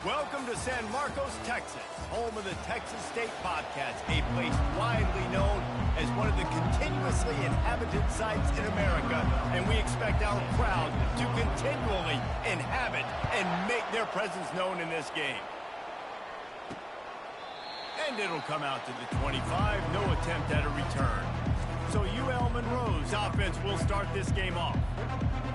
Welcome to San Marcos, Texas, home of the Texas State Bobcats, a place widely known as one of the continuously inhabited sites in America, and we expect our crowd to continually inhabit and make their presence known in this game. And it'll come out to the 25, no attempt at a return. So UL Monroe's offense will start this game off.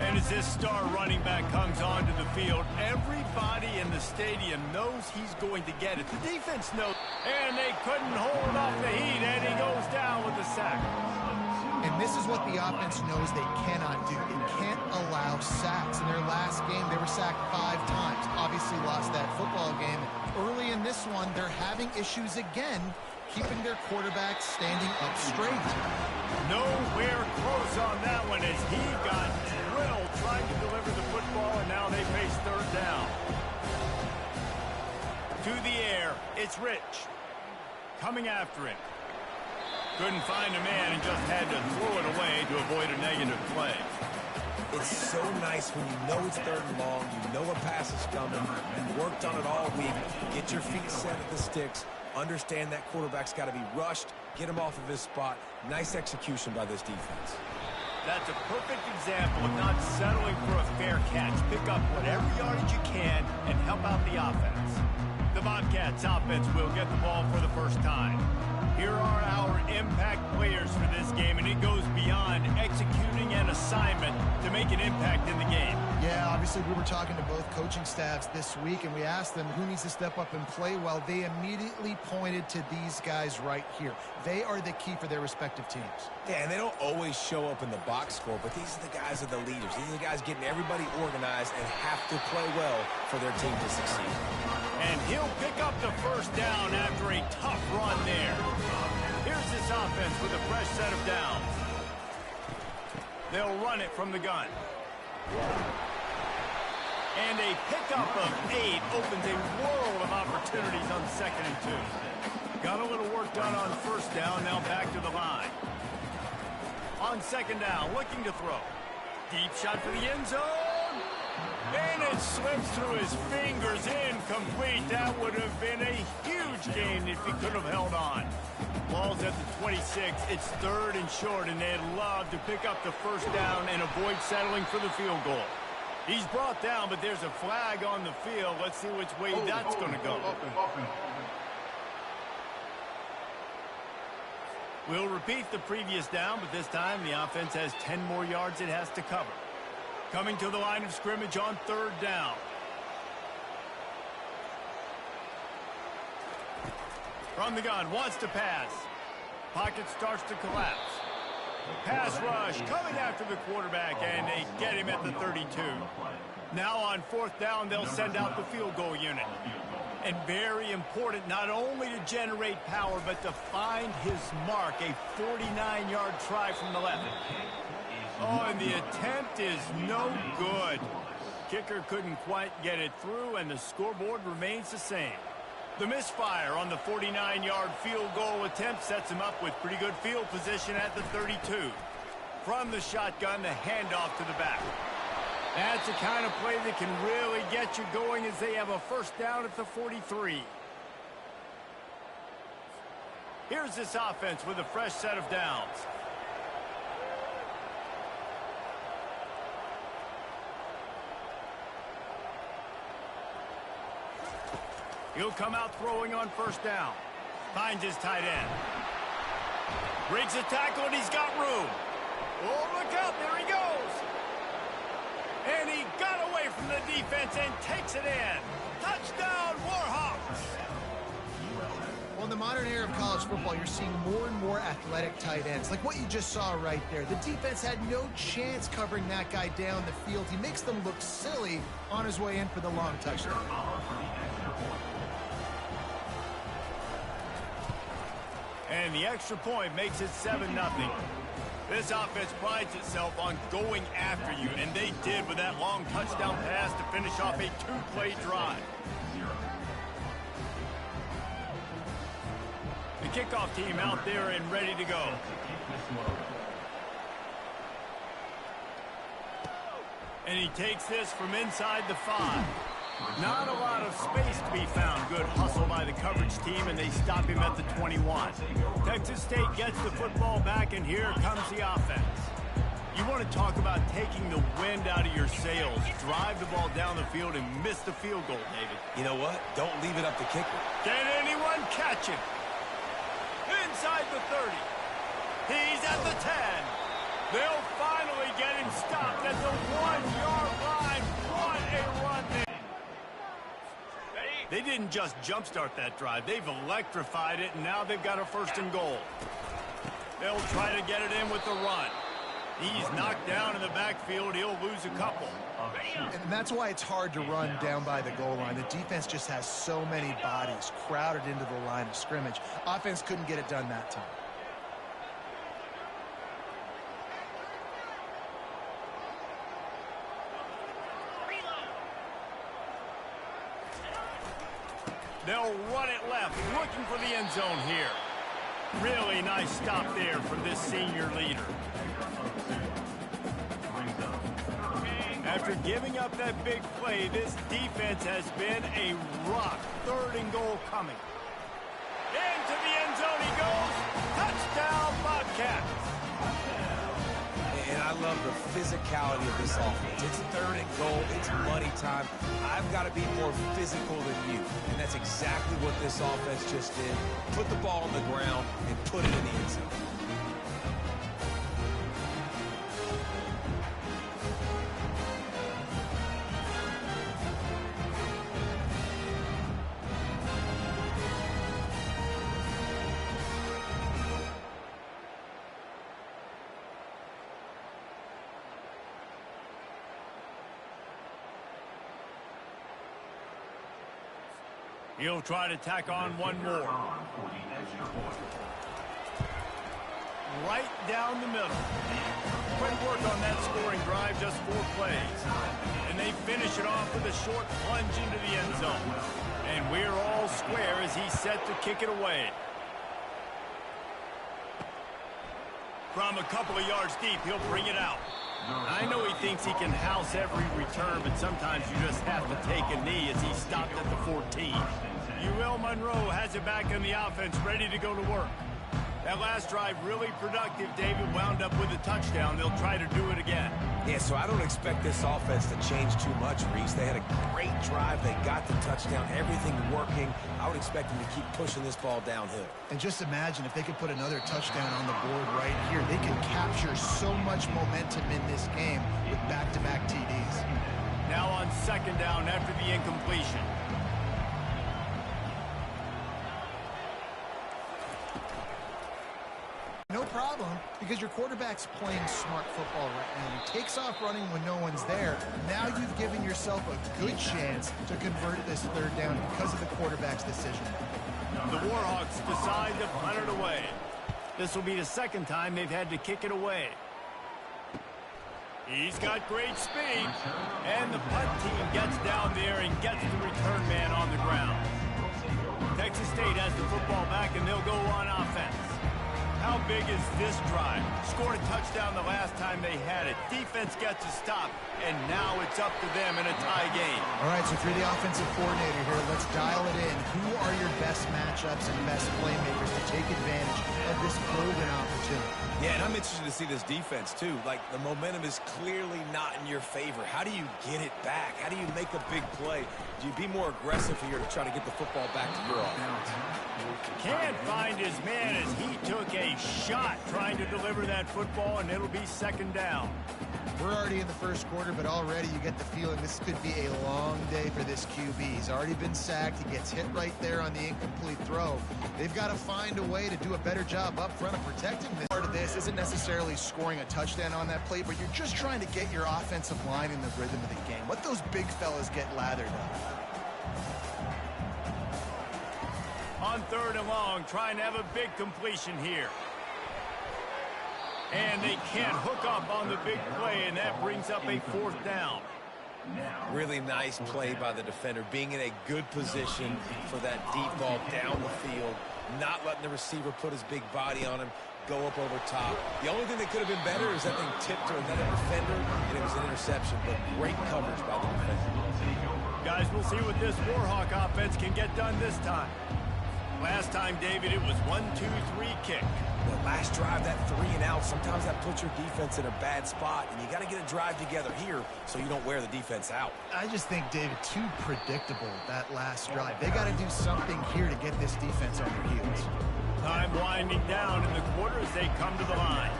And as this star running back comes onto the field, everybody in the stadium knows he's going to get it. The defense knows, and they couldn't hold off the heat, and he goes down with a sack. And this is what the offense knows they cannot do. They can't allow sacks. In their last game, they were sacked 5 times. Obviously lost that football game. Early in this one, they're having issues again, keeping their quarterback standing up straight. Nowhere close on that one as he got drilled trying to deliver the football, and now they face third down. To the air, it's Rich. Coming after it. Couldn't find a man and just had to throw it away to avoid a negative play. It's so nice when you know it's third and long, you know a pass is coming, you worked on it all week, get your feet set at the sticks, understand that quarterback's got to be rushed, get him off of his spot. Nice execution by this defense. That's a perfect example of not settling for a fair catch. Pick up whatever yardage you can and help out the offense. The Bobcats offense will get the ball for the first time. Here are our impact players for this game, and it goes beyond executing an assignment to make an impact in the game. Yeah, obviously we were talking to both coaching staffs this week, and we asked them who needs to step up and play well. They immediately pointed to these guys right here. They are the key for their respective teams. Yeah, and they don't always show up in the box score, but these are the guys that are the leaders. These are the guys getting everybody organized and have to play well for their team to succeed. And he'll pick up the first down after a tough run there. Here's this offense with a fresh set of downs. They'll run it from the gun. And a pickup of 8 opens a world of opportunities on 2nd and 2. Got a little work done on first down, now back to the line. On 2nd down, looking to throw. Deep shot for the end zone. And it slips through his fingers, incomplete. That would have been a huge gain if he could have held on. Ball's at the 26. It's 3rd and short, and they'd love to pick up the first down and avoid settling for the field goal. He's brought down, but there's a flag on the field. Let's see which way that's going to go. We'll repeat the previous down, but this time the offense has 10 more yards it has to cover. Coming to the line of scrimmage on 3rd down. From the gun, wants to pass. Pocket starts to collapse. Pass rush coming after the quarterback, and they get him at the 32. Now on 4th down, they'll send out the field goal unit. And very important, not only to generate power, but to find his mark, a 49-yard try from the left. Oh, and the attempt is no good. Kicker couldn't quite get it through, and the scoreboard remains the same. The misfire on the 49-yard field goal attempt sets him up with pretty good field position at the 32. From the shotgun, the handoff to the back. That's the kind of play that can really get you going as they have a first down at the 43. Here's this offense with a fresh set of downs. He'll come out throwing on 1st down. Finds his tight end. Breaks a tackle, and he's got room. Oh, look out, there he goes. And he got away from the defense and takes it in. Touchdown, Warhawks. Well, in the modern era of college football, you're seeing more and more athletic tight ends, like what you just saw right there. The defense had no chance covering that guy down the field. He makes them look silly on his way in for the long touchdown. And the extra point makes it 7-0. This offense prides itself on going after you, and they did with that long touchdown pass to finish off a 2-play drive. The kickoff team out there and ready to go. And he takes this from inside the 5. Not a lot of space to be found. Good hustle by the coverage team, and they stop him at the 21. Texas State gets the football back, and here comes the offense. You want to talk about taking the wind out of your sails. Drive the ball down the field and miss the field goal, David. You know what? Don't leave it up to kicker. Can anyone catch him? Inside the 30. He's at the 10. They'll finally get him stopped at the 1-yard line. What a run there. They didn't just jumpstart that drive. They've electrified it, and now they've got a 1st and goal. They'll try to get it in with the run. He's knocked down in the backfield. He'll lose a couple. And that's why it's hard to run down by the goal line. The defense just has so many bodies crowded into the line of scrimmage. Offense couldn't get it done that time. They'll run it left, looking for the end zone here. Really nice stop there from this senior leader. After giving up that big play, this defense has been a rock. 3rd and goal coming. Into the end zone he goes. Touchdown, Bobcats. And I love the physicality of this offense. It's 3rd and goal. It's money time. I've got to be more physical than you. And that's exactly what this offense just did. Put the ball on the ground and put it in the end zone. He'll try to tack on one more. Right down the middle. Quick work on that scoring drive, just 4 plays. And they finish it off with a short plunge into the end zone. And we're all square as he's set to kick it away. From a couple of yards deep, he'll bring it out. I know he thinks he can house every return, but sometimes you just have to take a knee as he's stopped at the 14. UL Monroe has it back in the offense, ready to go to work. That last drive really productive. David wound up with a touchdown. They'll try to do it again. Yeah, so I don't expect this offense to change too much, Reese. They had a great drive. They got the touchdown. Everything working. I would expect them to keep pushing this ball downhill. And just imagine if they could put another touchdown on the board right here. They can capture so much momentum in this game with back-to-back TDs. Now on 2nd down after the incompletion. No problem, because your quarterback's playing smart football right now. He takes off running when no one's there. Now you've given yourself a good chance to convert this 3rd down because of the quarterback's decision. The Warhawks decide to punt it away. This will be the 2nd time they've had to kick it away. He's got great speed. And the punt team gets down there and gets the return man on the ground. Texas State has the football back, and they'll go on offense. How big is this drive? Scored a touchdown the last time they had it. Defense gets a stop, and now it's up to them in a tie game. All right, so if you're the offensive coordinator here, let's dial it in. Who are your best matchups and best playmakers to take advantage of this golden opportunity? Yeah, and I'm interested to see this defense, too. Like, the momentum is clearly not in your favor. How do you get it back? How do you make a big play? Do you be more aggressive here to try to get the football back to your offense? Can't find his man as he took a shot trying to deliver that football, and it'll be 2nd down. We're already in the 1st quarter, but already you get the feeling this could be a long day for this QB. He's already been sacked. He gets hit right there on the incomplete throw. They've got to find a way to do a better job up front of protecting this. Part of this isn't necessarily scoring a touchdown on that play, but you're just trying to get your offensive line in the rhythm of the game. Let those big fellas get lathered up. On 3rd and long, trying to have a big completion here. And they can't hook up on the big play, and that brings up a 4th down. Really nice play by the defender, being in a good position for that deep ball down the field, not letting the receiver put his big body on him, go up over top. The only thing that could have been better is that thing tipped to another defender, and it was an interception, but great coverage by the defender. Guys, we'll see what this Warhawk offense can get done this time. Last time, David, it was 1-2-3 kick. Well, last drive, that 3 and out, sometimes that puts your defense in a bad spot, and you got to get a drive together here so you don't wear the defense out. I just think, David, too predictable, that last drive. They got to do something here to get this defense on their heels. Time winding down in the quarter as they come to the line.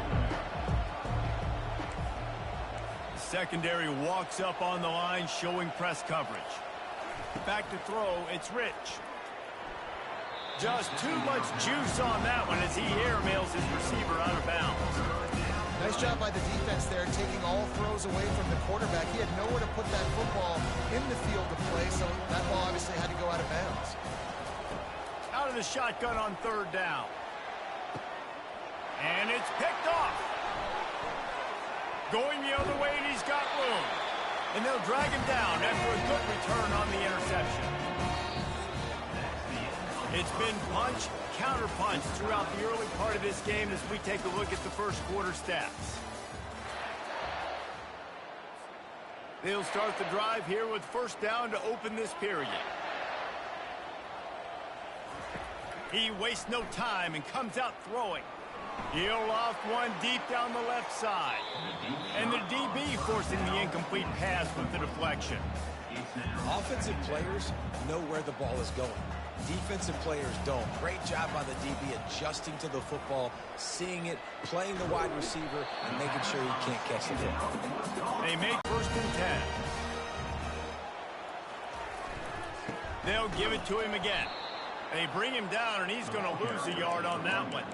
The secondary walks up on the line, showing press coverage. Back to throw, it's Rich. Just too much juice on that one as he airmails his receiver out of bounds. Nice job by the defense there, taking all throws away from the quarterback. He had nowhere to put that football in the field to play, so that ball obviously had to go out of bounds. Out of the shotgun on 3rd down. And it's picked off. Going the other way, and he's got room. And they'll drag him down after a good return on the interception. It's been punch, counter-punch throughout the early part of this game as we take a look at the first quarter stats. They'll start the drive here with 1st down to open this period. He wastes no time and comes out throwing. He'll loft one deep down the left side. And the DB forcing the incomplete pass with the deflection. Offensive players know where the ball is going. Defensive players don't. Great job by the DB adjusting to the football, seeing it, playing the wide receiver, and making sure he can't catch the football. They make 1st and 10. They'll give it to him again. They bring him down, and he's going to lose a yard on that one.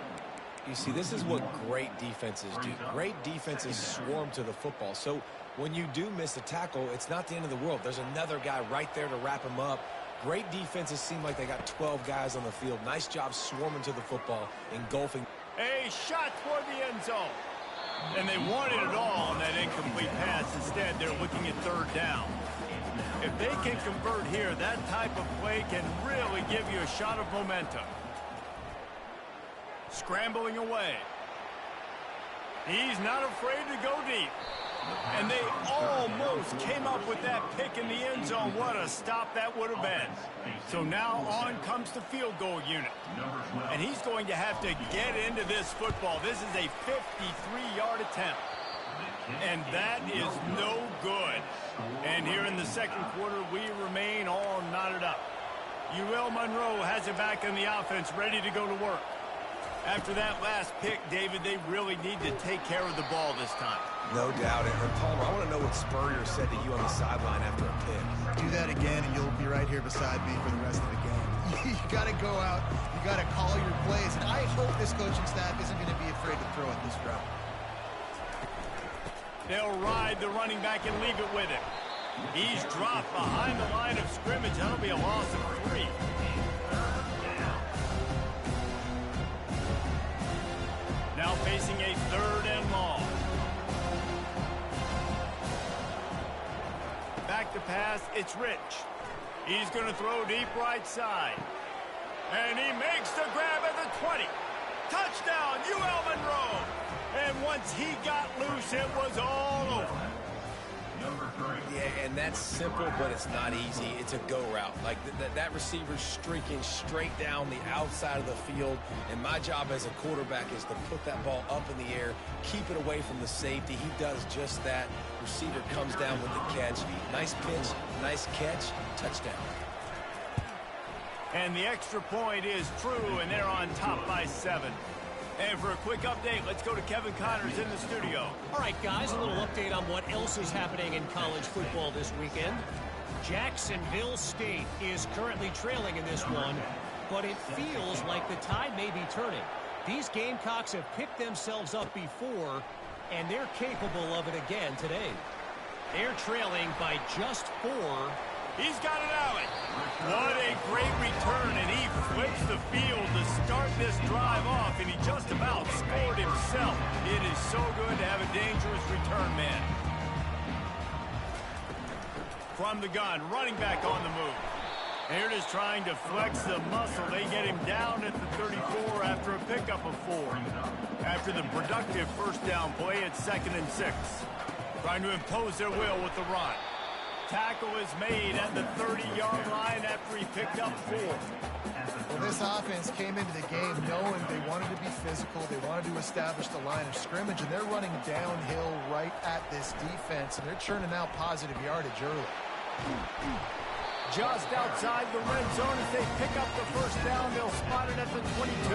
You see, this is what great defenses do. Great defenses swarm to the football. So when you do miss a tackle, it's not the end of the world. There's another guy right there to wrap him up. Great defenses seem like they got 12 guys on the field. Nice job swarming to the football, engulfing. A shot toward the end zone. And they wanted it all on that incomplete pass. Instead, they're looking at 3rd down. If they can convert here, that type of play can really give you a shot of momentum. Scrambling away. He's not afraid to go deep. And they almost came up with that pick in the end zone. What a stop that would have been. So now on comes the field goal unit. And he's going to have to get into this football. This is a 53-yard attempt. And that is no good. And here in the second quarter, we remain all knotted up. UL Monroe has it back on the offense, ready to go to work. After that last pick, David, they really need to take care of the ball this time. No doubt. And Palmer, I want to know what Spurrier said to you on the sideline after a pick. Do that again, and you'll be right here beside me for the rest of the game. You got to go out. You got to call your plays. And I hope this coaching staff isn't going to be afraid to throw at this route. They'll ride the running back and leave it with him. He's dropped behind the line of scrimmage. That'll be a loss of 3. Now facing a 3rd and long. Back to pass, it's Rich. He's going to throw deep right side. And he makes the grab at the 20. Touchdown, UL Monroe. And once he got loose, it was all over. Yeah, and that's simple, but it's not easy. It's a go route. Like that receiver's streaking straight down the outside of the field, and my job as a quarterback is to put that ball up in the air, keep it away from the safety. He does just that. Receiver comes down with the catch. Nice pitch, nice catch, touchdown. And the extra point is true, and they're on top by 7. And for a quick update, let's go to Kevin Connors in the studio. All right, guys, a little update on what else is happening in college football this weekend. Jacksonville State is currently trailing in this one, but it feels like the tide may be turning. These Gamecocks have picked themselves up before, and they're capable of it again today. They're trailing by just 4. He's got it out. What a great return, and he flips the field to start this drive off, and he just about scored himself. It is so good to have a dangerous return man. From the gun, running back on the move. They're just trying to flex the muscle. They get him down at the 34 after a pickup of 4. After the productive first down play, it's 2nd and 6. Trying to impose their will with the run. Tackle is made at the 30-yard line after he picked up 4. Well, this offense came into the game knowing they wanted to be physical, they wanted to establish the line of scrimmage, and they're running downhill right at this defense, and they're churning out positive yardage early. Just outside the red zone as they pick up the first down. They'll spot it at the 22.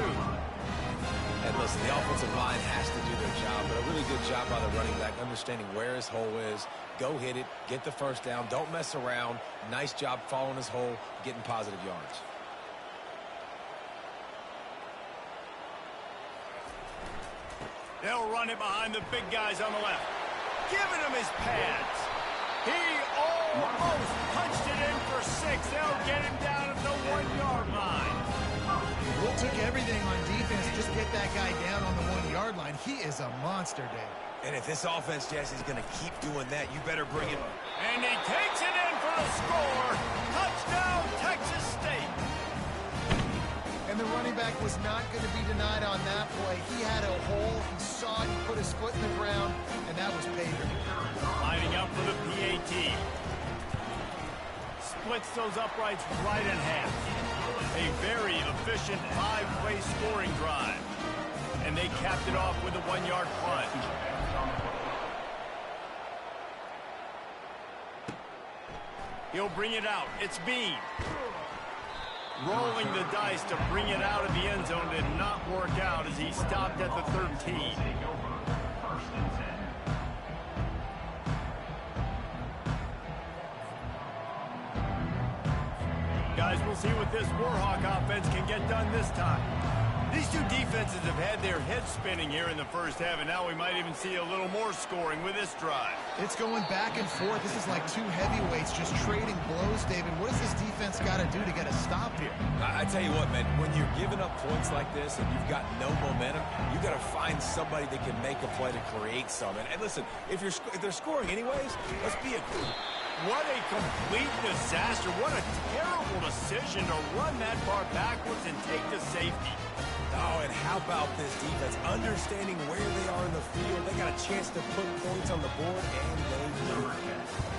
And listen, the offensive line has to do their job, but a really good job by the running back, understanding where his hole is. Go hit it, get the first down, don't mess around. Nice job following his hole, getting positive yards. They'll run it behind the big guys on the left, giving him his pads. He almost punched it in for 6. They'll get him down at the 1-yard line. Will took everything on defense, just get that guy down on the 1-yard line. He is a monster, Dave. And if this offense, Jesse's going to keep doing that, you better bring it. And he takes it in for the score. Touchdown, Texas State. And the running back was not going to be denied on that play. He had a hole. He saw it. He put his foot in the ground, and that was pay dirt. Lining up for the PAT. Splits those uprights right in half. A very efficient 5-play scoring drive. And they capped it off with a 1-yard punt. He'll bring it out. It's Bean. Rolling the dice to bring it out of the end zone did not work out as he stopped at the 13. Guys, we'll see what this Warhawk offense can get done this time. These two defenses have had their heads spinning here in the first half, and now we might even see a little more scoring with this drive. It's going back and forth. This is like two heavyweights just trading blows, David. What does this defense got to do to get a stop here? I tell you what, man, when you're giving up points like this and you've got no momentum, you got to find somebody that can make a play to create some. And listen, if they're scoring anyways, let's be a group. What a complete disaster. What a terrible decision to run that far backwards and take the safety. Oh, and how about this defense? Understanding where they are in the field. They got a chance to put points on the board, and they do.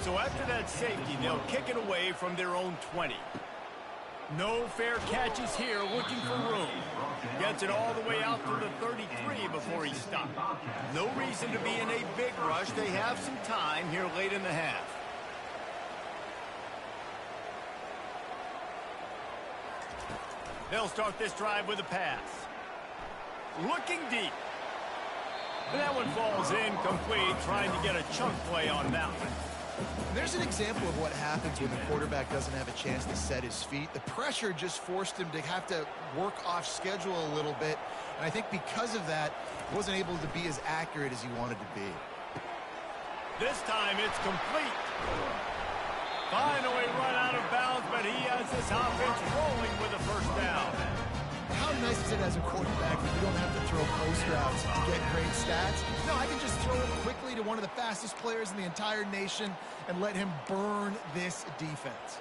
So after that safety, they'll kick it away from their own 20. No fair catches here, looking for room. Gets it all the way out to the 33 before he stopped. No reason to be in a big rush. They have some time here late in the half. They'll start this drive with a pass. Looking deep. And that one falls incomplete, trying to get a chunk play on that one. There's an example of what happens when the quarterback doesn't have a chance to set his feet. The pressure just forced him to have to work off schedule a little bit. And I think because of that, he wasn't able to be as accurate as he wanted to be. This time it's complete. Finally run out of bounds, but he has this offense rolling with a first down. How nice is it as a quarterback when you don't have to throw post routes to get great stats? No, I can just throw it quickly to one of the fastest players in the entire nation and let him burn this defense.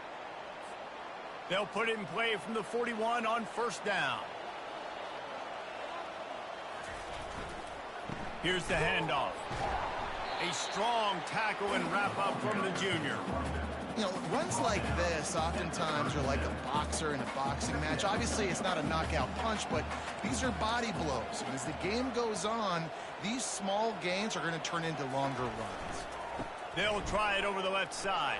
They'll put it in play from the 41 on first down. Here's the handoff. A strong tackle and wrap up from the junior. You know, runs like this oftentimes are like a boxer in a boxing match. Obviously, it's not a knockout punch, but these are body blows. And as the game goes on, these small gains are going to turn into longer runs. They'll try it over the left side.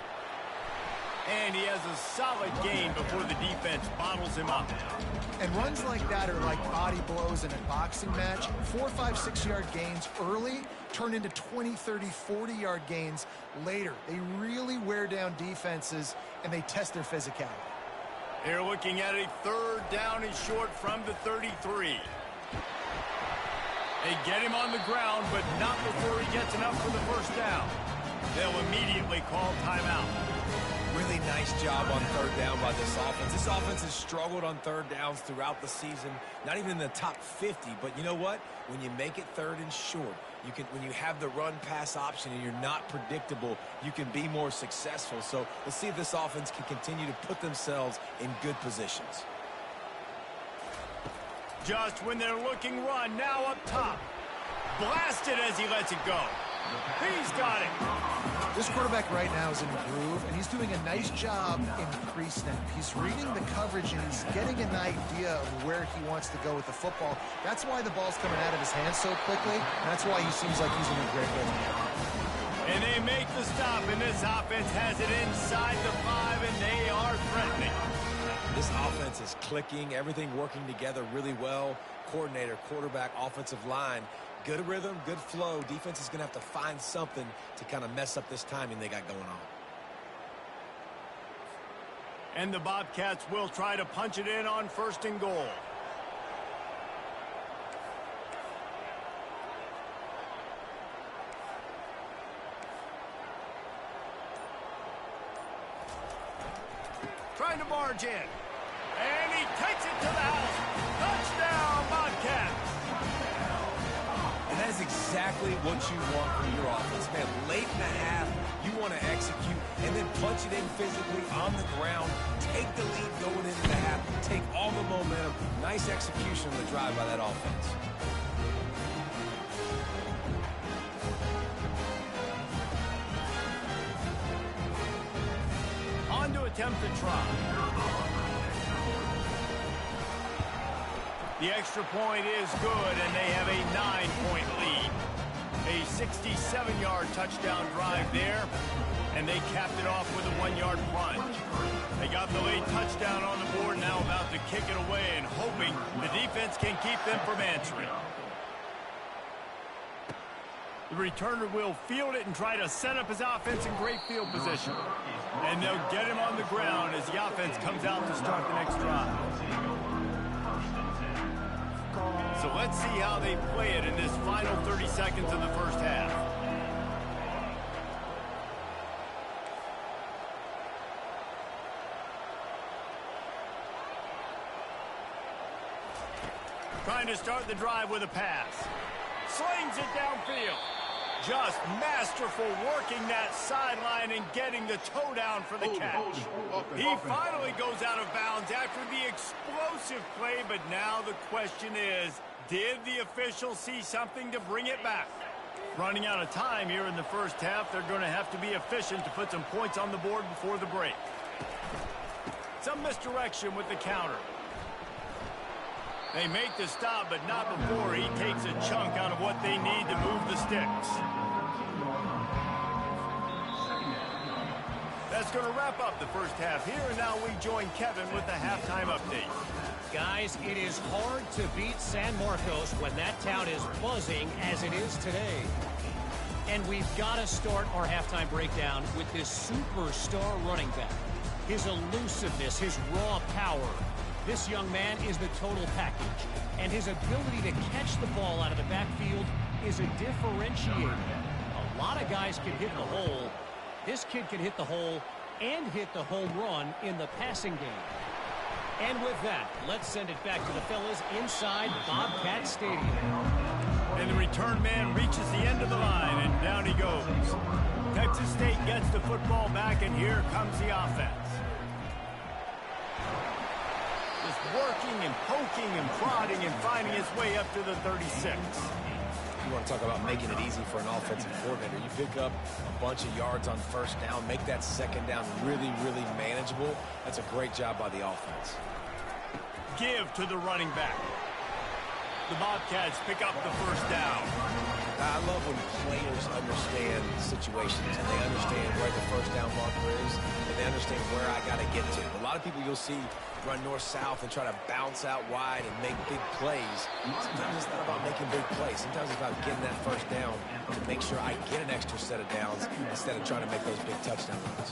And he has a solid gain before the defense bottles him up. And runs like that are like body blows in a boxing match. 4, 5, 6-yard gains early turn into 20, 30, 40-yard gains later. They really wear down defenses, and they test their physicality. They're looking at a third down and short from the 33. They get him on the ground, but not before he gets enough for the first down. They'll immediately call timeout. Really nice job on third down by this offense. This offense has struggled on third downs throughout the season. Not even in the top 50, but you know what? When you make it third and short, when you have the run-pass option and you're not predictable, you can be more successful. So let's see if this offense can continue to put themselves in good positions. Just when they're looking run, now up top. Blasted as he lets it go. He's got it. This quarterback right now is in a groove, and he's doing a nice job in pre-snap. He's reading the coverage, and he's getting an idea of where he wants to go with the football. That's why the ball's coming out of his hands so quickly, and that's why he seems like he's in a great rhythm. And they make the stop, and this offense has it inside the 5, and they are threatening. This offense is clicking, everything working together really well. Coordinator, quarterback, offensive line. Good rhythm, good flow. Defense is going to have to find something to kind of mess up this timing they got going on. And the Bobcats will try to punch it in on 1st and goal. Trying to barge in. And he takes it to the house. Touchdown, Bobcats. And that is exactly what you want from your offense, man. Late in the half, you want to execute and then punch it in physically on the ground. Take the lead going into the half. Take all the momentum. Nice execution on the drive by that offense. On to attempt the try. The extra point is good, and they have a 9-point lead. A 67-yard touchdown drive there, and they capped it off with a 1-yard plunge. They got the late touchdown on the board, now about to kick it away and hoping the defense can keep them from answering. The returner will field it and try to set up his offense in great field position. And they'll get him on the ground as the offense comes out to start the next drive. So let's see how they play it in this final 30 seconds of the first half. Trying to start the drive with a pass. Slings it downfield. Just masterful working that sideline and getting the toe down for the catch. He finally goes out of bounds after the explosive play, but now the question is, did the official see something to bring it back? Running out of time here in the first half, they're going to have to be efficient to put some points on the board before the break. Some misdirection with the counter. They make the stop, but not before he takes a chunk out of what they need to move the sticks. That's going to wrap up the first half here, and now we join Kevin with the halftime update. Guys, it is hard to beat San Marcos when that town is buzzing as it is today. And we've got to start our halftime breakdown with this superstar running back. His elusiveness, his raw power. This young man is the total package, and his ability to catch the ball out of the backfield is a differentiator. A lot of guys can hit the hole. This kid can hit the hole and hit the home run in the passing game. And with that, let's send it back to the fellas inside Bobcat Stadium. And the return man reaches the end of the line, and down he goes. Texas State gets the football back, and here comes the offense. Just working and poking and prodding and finding his way up to the 36. You want to talk about making it easy for an offensive coordinator. You pick up a bunch of yards on first down, make that second down really, really manageable. That's a great job by the offense. Give to the running back. The Bobcats pick up the first down. I love when players understand situations and they understand where the first down marker is and they understand where I got to get to. A lot of people you'll see run north-south and try to bounce out wide and make big plays. Sometimes it's not about making big plays. Sometimes it's about getting that first down to make sure I get an extra set of downs instead of trying to make those big touchdown runs.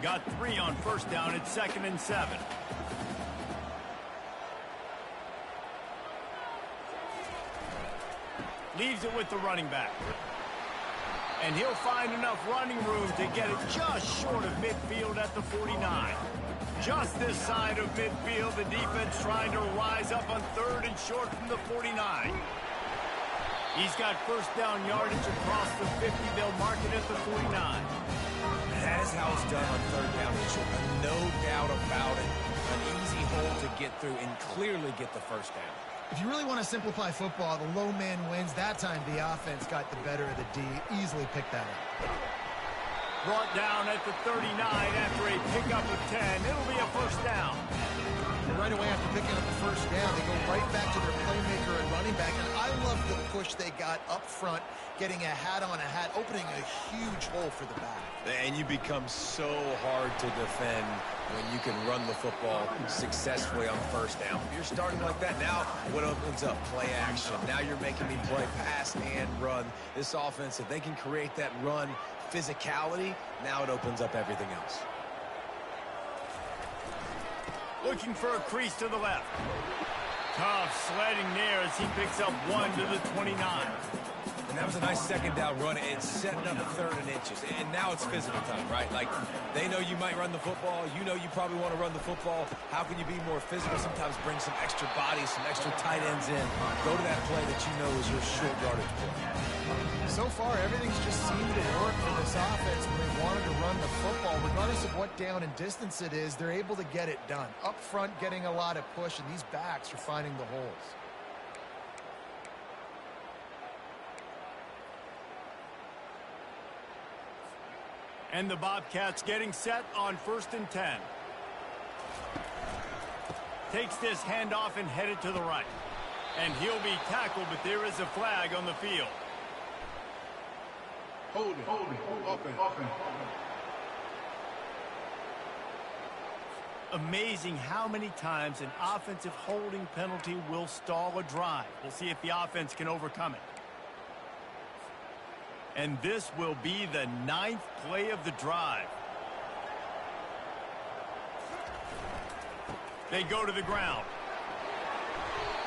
Got 3 on first down at 2nd and 7. Leaves it with the running back. And he'll find enough running room to get it just short of midfield at the 49. Just this side of midfield, the defense trying to rise up on 3rd and short from the 49. He's got first down yardage across the 50. They'll mark it at the 49. That is how it's done on 3rd down and short. No doubt about it. An easy hole to get through and clearly get the first down. If you really want to simplify football, the low man wins. That time the offense got the better of the D. Easily picked that up. Brought down at the 39 after a pickup of 10. It'll be a first down. And right away after picking up the first down, they go right back to their playmaker and running back. And I love the push they got up front, getting a hat on a hat, opening a huge hole for the back. And you become so hard to defend when you can run the football successfully on first down. You're starting like that. Now what opens up? Play action. Now you're making me play pass and run. This offense, if they can create that run physicality, now it opens up everything else. Looking for a crease to the left. Tough sledding there as he picks up 1 to the 29. And that was a nice second down run. It's setting up 3rd and inches. And now it's physical time, right? Like, they know you might run the football. You know you probably want to run the football. How can you be more physical? Sometimes bring some extra bodies, some extra tight ends in. Go to that play that you know is your short yardage play. So far, everything's just seemed to work for this offense when they wanted to run the football. Regardless of what down and distance it is, they're able to get it done. Up front, getting a lot of push, and these backs are finding the holes. And the Bobcats getting set on 1st and 10. Takes this handoff and headed to the right. And he'll be tackled, but there is a flag on the field. Hold it. Offense. Amazing how many times an offensive holding penalty will stall a drive. We'll see if the offense can overcome it. And this will be the 9th play of the drive. They go to the ground.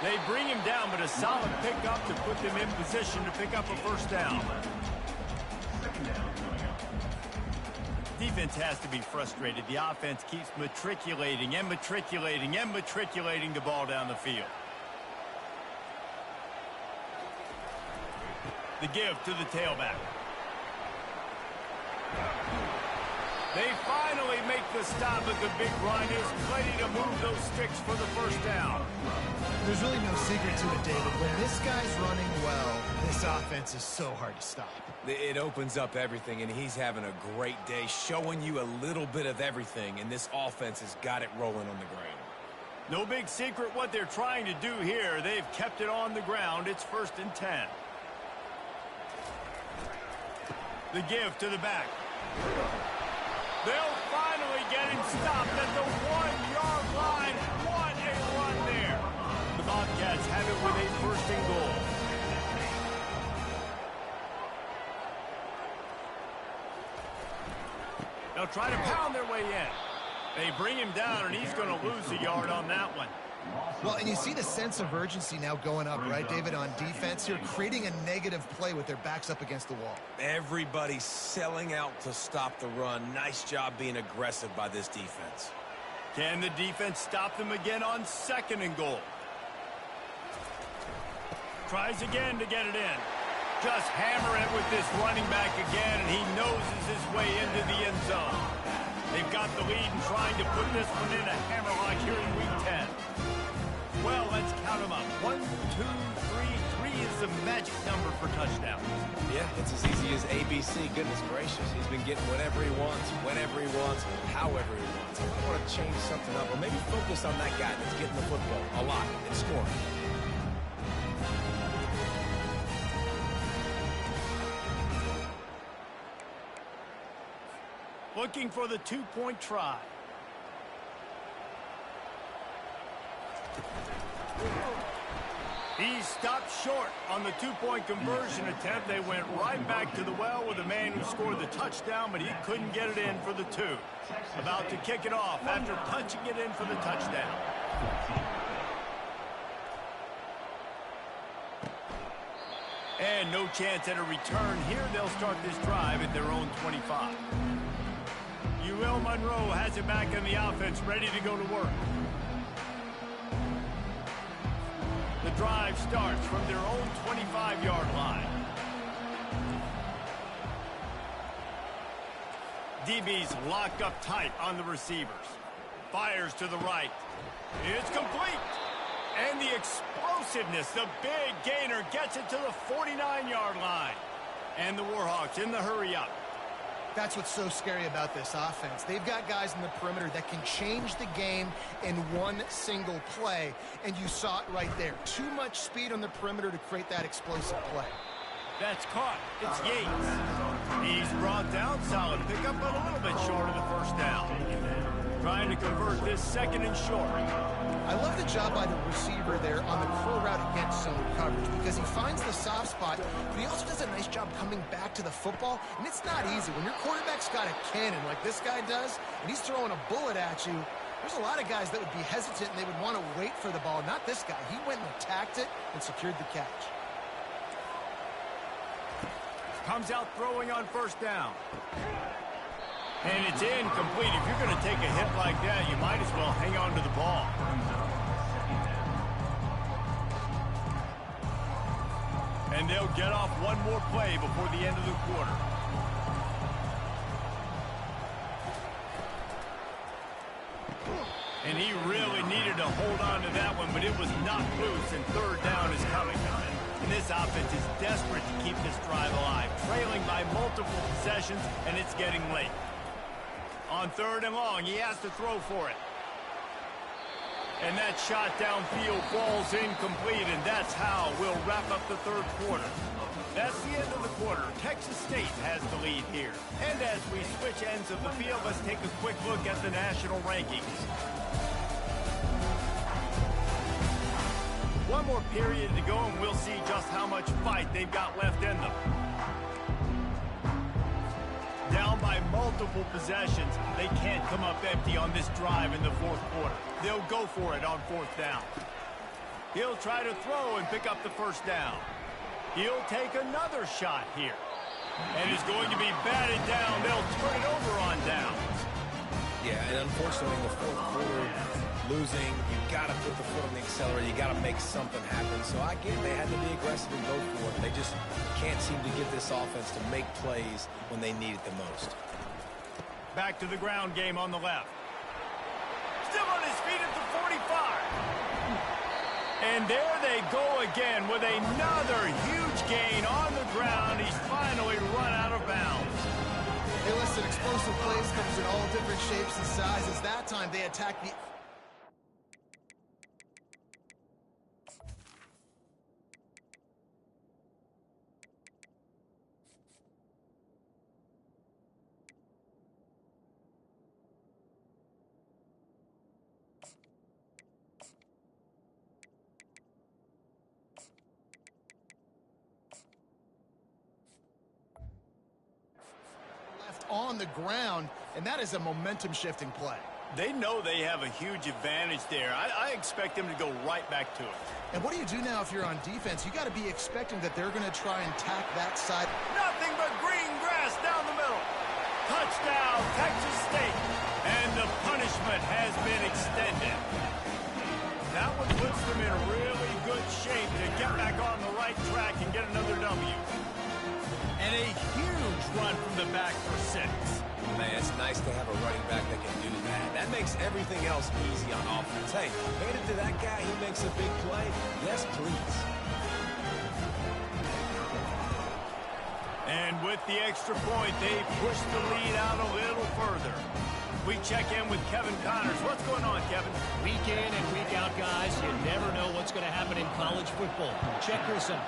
They bring him down, but a solid pickup to put them in position to pick up a first down. Defense has to be frustrated. The offense keeps matriculating and matriculating and matriculating the ball down the field. The give to the tailback. They finally make the stop, but the big run is plenty to move those sticks for the first down. There's really no secret to it, David. When this guy's running well, this offense is so hard to stop. It opens up everything, and he's having a great day, showing you a little bit of everything, and this offense has got it rolling on the ground. No big secret what they're trying to do here. They've kept it on the ground. It's 1st and 10. The give to the back. They'll finally get him stopped at the 1-yard line. What a run there. The Bobcats have it with a 1st and goal. They'll try to pound their way in. They bring him down, and he's going to lose a yard on that one. Well, and you see the sense of urgency now going up, right, David, on defense here, creating a negative play with their backs up against the wall. Everybody's selling out to stop the run. Nice job being aggressive by this defense. Can the defense stop them again on 2nd and goal? Tries again to get it in. Just hammer it with this running back again, and he noses his way into the end zone. They've got the lead and trying to put this one in a hammerlock here in Week 10. Well, let's count them up. 1, 2, 3. 3 is the magic number for touchdowns. Yeah, it's as easy as ABC. Goodness gracious. He's been getting whatever he wants, whenever he wants, however he wants. I want to change something up, or maybe focus on that guy that's getting the football a lot and scoring. Looking for the 2-point try. He stopped short on the 2-point conversion attempt. They went right back to the well with the man who scored the touchdown, but he couldn't get it in for the 2. About to kick it off after punching it in for the touchdown. And no chance at a return here. They'll start this drive at their own 25. UL Monroe has it back in the offense, ready to go to work. The drive starts from their own 25-yard line. DB's locked up tight on the receivers. Fires to the right. It's complete. And the explosiveness, the big gainer gets it to the 49-yard line. And the Warhawks in the hurry up. That's what's so scary about this offense. They've got guys in the perimeter that can change the game in one single play, and you saw it right there. Too much speed on the perimeter to create that explosive play. That's caught. It's Yates. He's brought down. Solid pickup, but a little bit short of the first down. Trying to convert this second and short. I love the job by the receiver there on the curl route against zone coverage because he finds the soft spot, but he also does a nice job coming back to the football, and it's not easy. When your quarterback's got a cannon like this guy does, and he's throwing a bullet at you, there's a lot of guys that would be hesitant and they would want to wait for the ball. Not this guy. He went and attacked it and secured the catch. Comes out throwing on first down. And it's incomplete. If you're going to take a hit like that, you might as well hang on to the ball. And they'll get off one more play before the end of the quarter. And he really needed to hold on to that one, but it was knocked loose, and third down is coming. And this offense is desperate to keep this drive alive, trailing by multiple possessions, and it's getting late. On third and long, he has to throw for it. And that shot downfield falls incomplete, and that's how we'll wrap up the third quarter. That's the end of the quarter. Texas State has the lead here. And as we switch ends of the field, let's take a quick look at the national rankings. One more period to go, and we'll see just how much fight they've got left in them. Down by multiple possessions, they can't come up empty on this drive in the fourth quarter. They'll go for it on fourth down. He'll try to throw and pick up the first down. He'll take another shot here. And is going to be batted down. They'll turn it over on downs. Yeah, and unfortunately in the fourth quarter, losing, you've got to put the foot on the accelerator. You got to make something happen. So I get they had to be aggressive and go for it. They just can't seem to get this offense to make plays when they need it the most. Back to the ground game on the left. Still on his feet at the 45. And there they go again with another huge gain on the ground. He's finally run out of bounds. Hey, listen, explosive plays comes in all different shapes and sizes. That time they attacked the... on the ground, and that is a momentum-shifting play. They know they have a huge advantage there. I expect them to go right back to it. And what do you do now if you're on defense? You got to be expecting that they're going to try and tack that side. Nothing but green grass down the middle. Touchdown, Texas State. And the punishment has been extended. That one puts them in really good shape to get back on the right track and get another W. And a huge run from the back for 6. Man, it's nice to have a running back that can do that. That makes everything else easy on offense. Hey, hand it to that guy, he makes a big play. Yes, please. And with the extra point, they push the lead out a little further. We check in with Kevin Connors. What's going on, Kevin? Week in and week out, guys, you never know what's going to happen in college football. Check this out.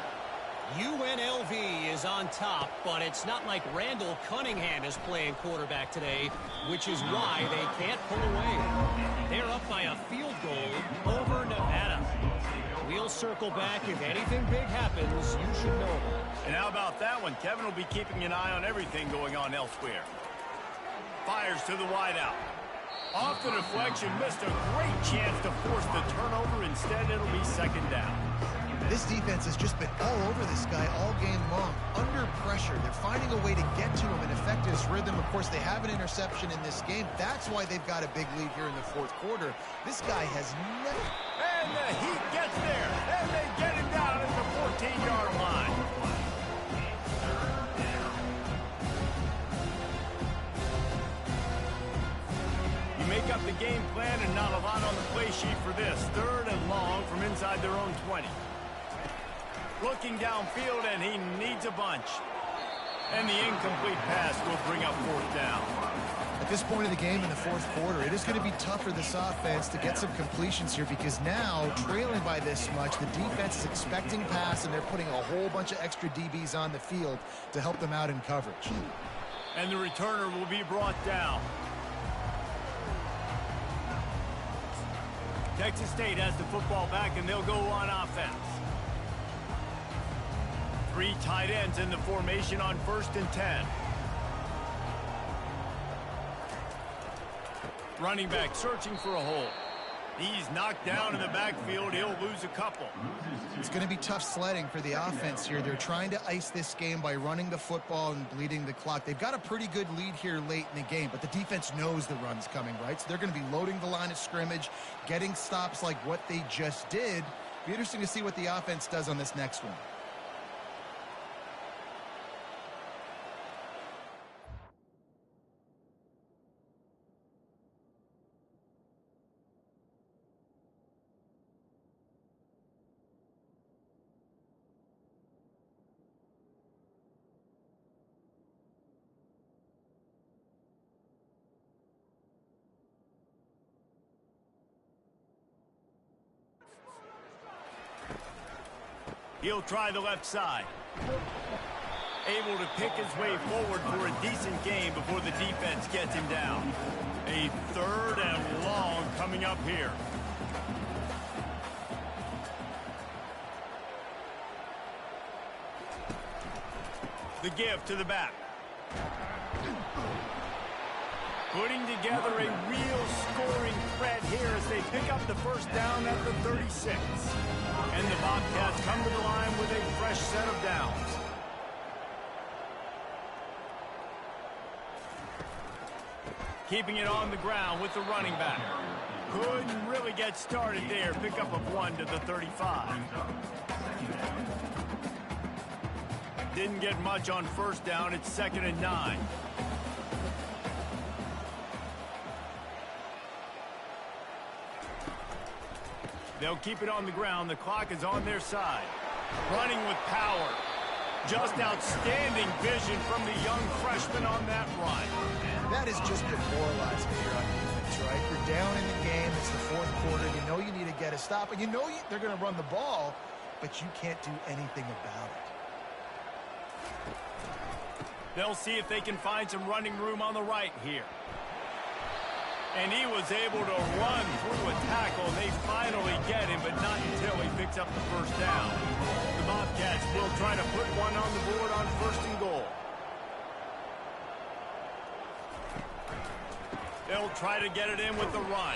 UNLV is on top, but it's not like Randall Cunningham is playing quarterback today, which is why they can't pull away. They're up by a field goal over Nevada. We'll circle back. If anything big happens, you should know. And how about that one? Kevin will be keeping an eye on everything going on elsewhere. Fires to the wideout. Off the deflection, missed a great chance to force the turnover. Instead, it'll be second down. This defense has just been all over this guy all game long. Under pressure, they're finding a way to get to him and affect his rhythm. Of course, they have an interception in this game. That's why they've got a big lead here in the fourth quarter. This guy has never... And the Heat gets there, and they get him down at the 14-yard line. You make up the game plan and not a lot on the play sheet for this. 3rd and long from inside their own 20. Looking downfield, and he needs a bunch. And the incomplete pass will bring up 4th down. At this point of the game in the 4th quarter, it is going to be tough for this offense to get some completions here because now, trailing by this much, the defense is expecting pass, and they're putting a whole bunch of extra DBs on the field to help them out in coverage. And the returner will be brought down. Texas State has the football back, and they'll go on offense. 3 tight ends in the formation on 1st and 10. Running back searching for a hole. He's knocked down in the backfield. He'll lose a couple. It's going to be tough sledding for the offense here. They're trying to ice this game by running the football and bleeding the clock. They've got a pretty good lead here late in the game, but the defense knows the run's coming, right? So they're going to be loading the line of scrimmage, getting stops like what they just did. Be interesting to see what the offense does on this next one. He'll try the left side. Able to pick his way forward for a decent game before the defense gets him down. A 3rd and long coming up here. The give to the back. Putting together a real scoring threat here as they pick up the 1st down at the 36. And the Bobcats come to the line with a fresh set of downs. Keeping it on the ground with the running back. Couldn't really get started there. Pickup of 1 to the 35. Didn't get much on 1st down. It's 2nd and 9. They'll keep it on the ground. The clock is on their side. Running with power. Just outstanding vision from the young freshman on that run. That is just demoralizing here on defense, right? You're down in the game. It's the 4th quarter. You know you need to get a stop, and you know they're going to run the ball, but you can't do anything about it. They'll see if they can find some running room on the right here. And he was able to run through a tackle. They finally get him, but not until he picks up the 1st down. The Bobcats will try to put one on the board on 1st and goal. They'll try to get it in with the run.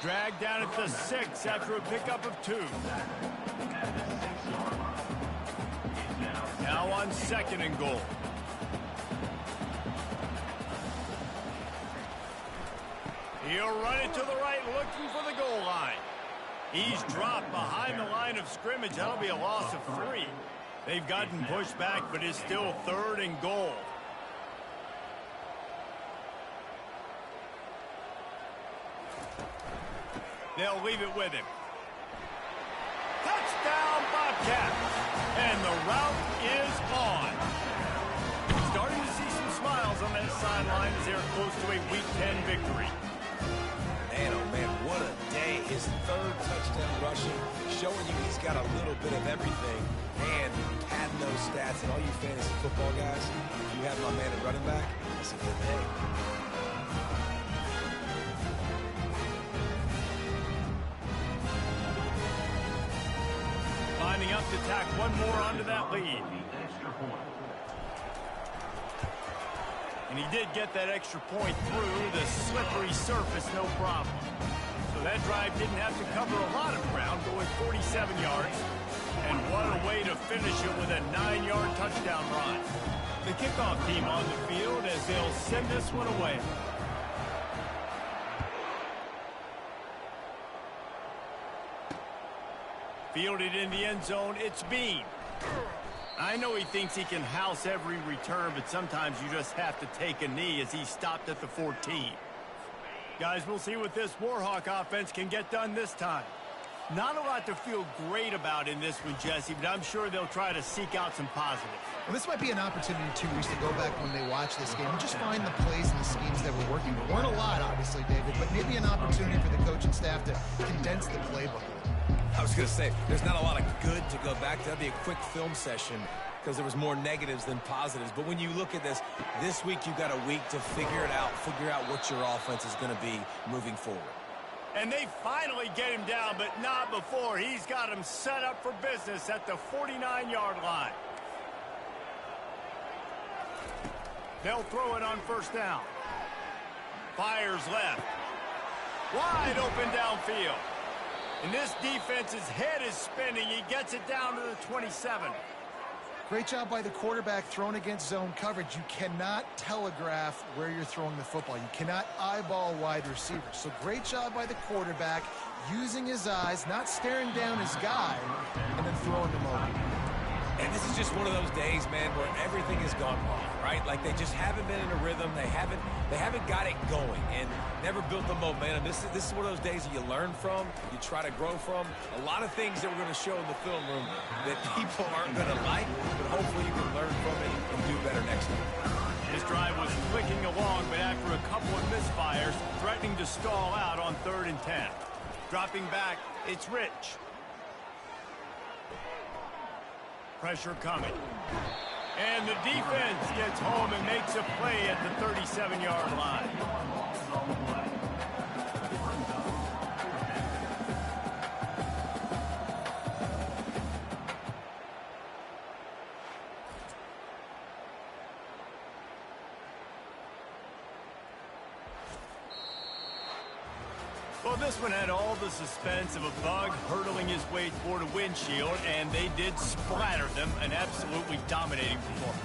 Dragged down at the 6 after a pickup of 2. Now on 2nd and goal. He'll run it to the right, looking for the goal line. He's dropped behind the line of scrimmage. That'll be a loss of 3. They've gotten pushed back, but it's still 3rd and goal. They'll leave it with him. Touchdown, Bobcats! And the route is on. Starting to see some smiles on that sideline as they're close to a Week 10 victory. Man, oh man, what a day. His 3rd touchdown rushing, showing you he's got a little bit of everything. And padding those stats. And all you fantasy football guys, if you have my man at running back, it's a good day. Lining up to tack one more onto that lead. And he did get that extra point through the slippery surface, no problem. So that drive didn't have to cover a lot of ground, going 47 yards. And what a way to finish it with a 9-yard touchdown run. The kickoff team on the field as they'll send this one away. Fielded in the end zone, it's Bean. I know he thinks he can house every return, but sometimes you just have to take a knee as he stopped at the 14. Guys, we'll see what this Warhawk offense can get done this time. Not a lot to feel great about in this one, Jesse, but I'm sure they'll try to seek out some positives. Well, this might be an opportunity, too, Reese, to go back when they watch this game and just find the plays and the schemes that were working. There weren't a lot, obviously, David, but maybe an opportunity for the coaching staff to condense the playbook. I was going to say, there's not a lot of good to go back to. That'd be a quick film session because there was more negatives than positives. But when you look at this week you've got a week to figure out what your offense is going to be moving forward. And they finally get him down, but not before. He's got him set up for business at the 49-yard line. They'll throw it on first down. Fires left. Wide open downfield. And this defense's head is spinning. He gets it down to the 27. Great job by the quarterback thrown against zone coverage. You cannot telegraph where you're throwing the football. You cannot eyeball wide receivers. So great job by the quarterback using his eyes, not staring down his guy, and then throwing them over. And this is just one of those days, man, where everything has gone wrong, right? Like they just haven't been in a rhythm. They haven't got it going and never built the momentum. This is one of those days that you learn from, you try to grow from. A lot of things that we're going to show in the film room that people aren't going to like, but hopefully you can learn from it and do better next time. This drive was clicking along, but after a couple of misfires, threatening to stall out on 3rd and 10. Dropping back, it's Rich. Pressure coming. And the defense gets home and makes a play at the 37-yard line. Well, this one had all the suspense of a bug hurtling his way toward a windshield, and they did splatter them, an absolutely dominating performance.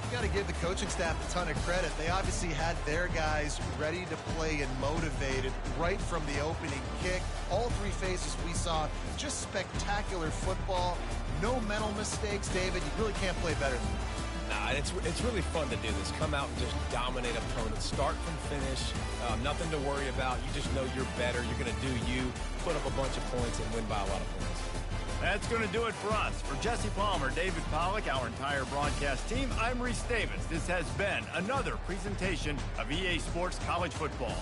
You got to give the coaching staff a ton of credit. They obviously had their guys ready to play and motivated right from the opening kick. All three phases we saw, just spectacular football. No mental mistakes, David. You really can't play better than that. Nah, it's really fun to do this. Come out and just dominate opponents. Start from finish. Nothing to worry about. You just know you're better. You're going to do you, put up a bunch of points, and win by a lot of points. That's going to do it for us. For Jesse Palmer, David Pollack, our entire broadcast team, I'm Reese Davis. This has been another presentation of EA Sports College Football.